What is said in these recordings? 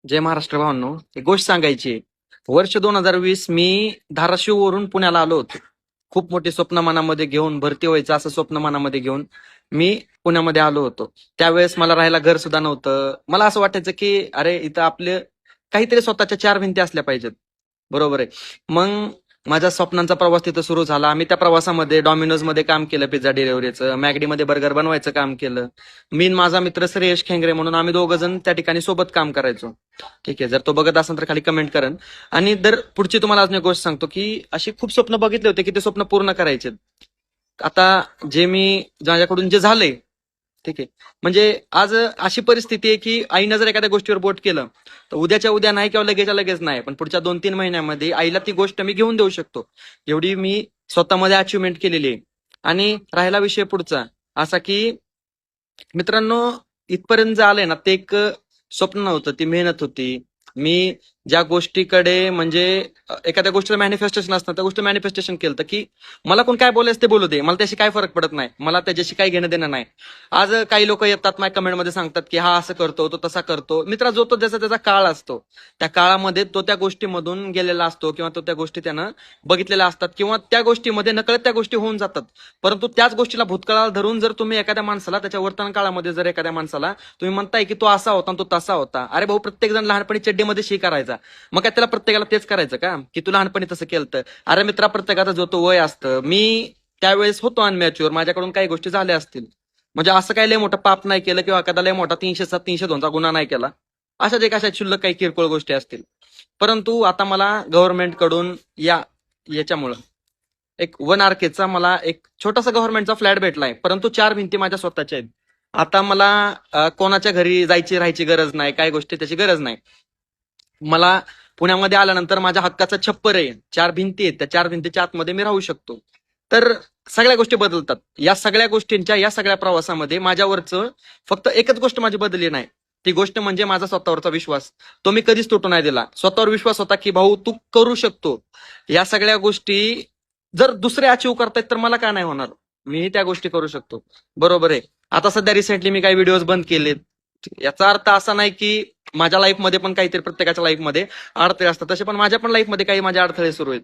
जय महाराष्ट्र भावांनो, एक गोष्ट सांगायची आहे. वर्ष 2020 मी धाराशिव वरून पुण्याला आलो होतो. खूप मोठी स्वप्न मनामध्ये घेऊन भरती व्हायचं असं स्वप्न मनामध्ये घेऊन मी पुण्यामध्ये आलो होतो. त्यावेळेस मला राहायला घर सुद्धा नव्हतं. मला असं वाटायचं की अरे इथं आपले काहीतरी स्वतःच्या चार भिंती असल्या पाहिजेत. बरोबर आहे. मग माझ्या स्वप्नांचा प्रवास तिथं सुरू झाला. आम्ही त्या प्रवासामध्ये डॉमिनोज मध्ये काम केलं, पिझ्झा डिलिव्हरीचं, मॅगडीमध्ये बर्गर बनवायचं काम केलं. मी आणि माझा मित्र श्रेयश खेंगरे म्हणून आम्ही दोघं जण त्या ठिकाणी सोबत काम करायचो. ठीक आहे, जर तो बघत असेल तर खाली कमेंट करेन. आणि दर पुढची तुम्हाला अजून एक गोष्ट सांगतो की अशी खूप स्वप्न बघितले होते की ते स्वप्न पूर्ण करायचे. आता जे मी माझ्याकडून जे झालंय, ठीक आहे, म्हणजे आज अशी परिस्थिती आहे की आईनं जर एखाद्या गोष्टीवर बोट केलं तर उद्याच्या उद्या नाही किंवा लगेचच्या लगेच नाही, पण पुढच्या 2-3 महिन्यामध्ये आईला ती गोष्ट मी घेऊन देऊ शकतो. एवढी मी स्वतःमध्ये अचिव्हमेंट केलेली आहे. आणि राहिला विषय पुढचा असा की मित्रांनो, इथपर्यंत जे आलंय ना ते एक स्वप्न नव्हतं, ती मेहनत होती. मी ज्या गोष्टीकडे म्हणजे एखाद्या गोष्टीचं मॅनिफेस्टेशन असतं, त्या गोष्टी मॅनिफेस्टेशन केलं की मला कोण काय बोलायचं ते बोलू दे, मला त्याशी काय फरक पडत नाही, मला त्याच्याशी काही घेणं देणं नाही. आज काही लोक येतात माझ्या कमेंटमध्ये सांगतात की हा असं करतो, तो तसा करतो. मित्रा, जो तो ज्याचा त्याचा काळ असतो, त्या काळामध्ये तो त्या गोष्टीमधून गेलेला असतो किंवा तो त्या गोष्टी त्यानं बघितलेल्या असतात किंवा त्या गोष्टीमध्ये नकळत त्या गोष्टी होऊन जातात. परंतु त्याच गोष्टीला भूतकाळाला धरून जर तुम्ही एखाद्या माणसाला त्याच्या वर्तन काळामध्ये जर एखाद्या माणसाला तुम्ही म्हणताय की तो असा होता आणि तो तसा होता, अरे भाऊ, प्रत्येक जण लहानपणी चड्डीमध्ये शी करायचा. मग काय त्याला प्रत्येकाला तेच करायचं का की तू लहानपणी तसं केलं? अरे मित्रा, प्रत्येकाचा जो तो वय असतं. मी त्यावेळेस होतो अनमॅच्युअर, माझ्याकडून काही गोष्टी झाल्या असतील. म्हणजे असं काही लय मोठं पाप नाही केलं किंवा एखादा लय मोठा 307 302चा गुन्हा नाही केला. अशाच एक अशा क्षुल्लक काही किरकोळ गोष्टी असतील. परंतु आता मला गव्हर्नमेंट कडून याच्यामुळं एक 1 RKचा मला एक छोटासा गव्हर्नमेंटचा फ्लॅट भेटलाय, परंतु 4 भिंती माझ्या स्वतःच्या आहेत. आता मला कोणाच्या घरी जायची राहायची गरज नाही, काय गोष्टी त्याची गरज नाही. मला पुण्यामध्ये आल्यानंतर माझ्या हक्काचा छप्पर आहे, 4 भिंती आहेत, त्या 4 भिंतीच्या आतमध्ये मी राहू शकतो. तर सगळ्या गोष्टी बदलतात. या सगळ्या गोष्टींच्या या सगळ्या प्रवासामध्ये माझ्यावरचं फक्त एकच गोष्ट माझी बदलली नाही. ती गोष्ट म्हणजे माझा स्वतःवरचा विश्वास. तो मी कधीच तुटू नाही दिला. स्वतःवर विश्वास होता की भाऊ तू करू शकतो. या सगळ्या गोष्टी जर दुसरे अचीव करतायत तर मला का नाही होणार? मीही त्या गोष्टी करू शकतो. बरोबर आहे. आता सध्या रिसेंटली मी काही व्हिडिओज बंद केलेत. याचा अर्थ असा नाही की माझ्या लाईफमध्ये पण काहीतरी प्रत्येकाच्या लाईफमध्ये अडथळे असतात, तसे पण माझ्या पण लाईफमध्ये काही माझे अडथळे सुरू आहेत.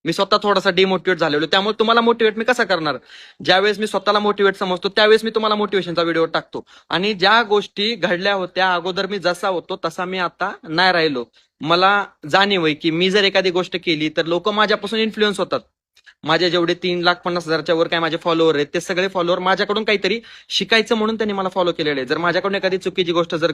मी स्वतः थोडासा डिमोटिवेट झालेलो, त्यामुळे तुम्हाला मोटिवेट मी कसा करणार? ज्यावेळेस मी स्वतःला मोटिवेट समजतो त्यावेळेस मी तुम्हाला मोटिवेशनचा व्हिडिओ टाकतो. आणि ज्या गोष्टी घडल्या होत्या अगोदर, मी जसा होतो तसा मी आता नाही राहिलो. मला जाणीव आहे की मी जर एखादी गोष्ट केली तर लोक माझ्यापासून इन्फ्लुएन्स होतात. माझे जेवढे 3,50,000च्या वर काय माझे फॉलोअर आहेत, ते सगळे फॉलोअर माझ्याकडून काहीतरी शिकायचं म्हणून त्यांनी मला फॉलो केलेले आहे. जर माझ्याकडून एखादी चुकीची गोष्ट जर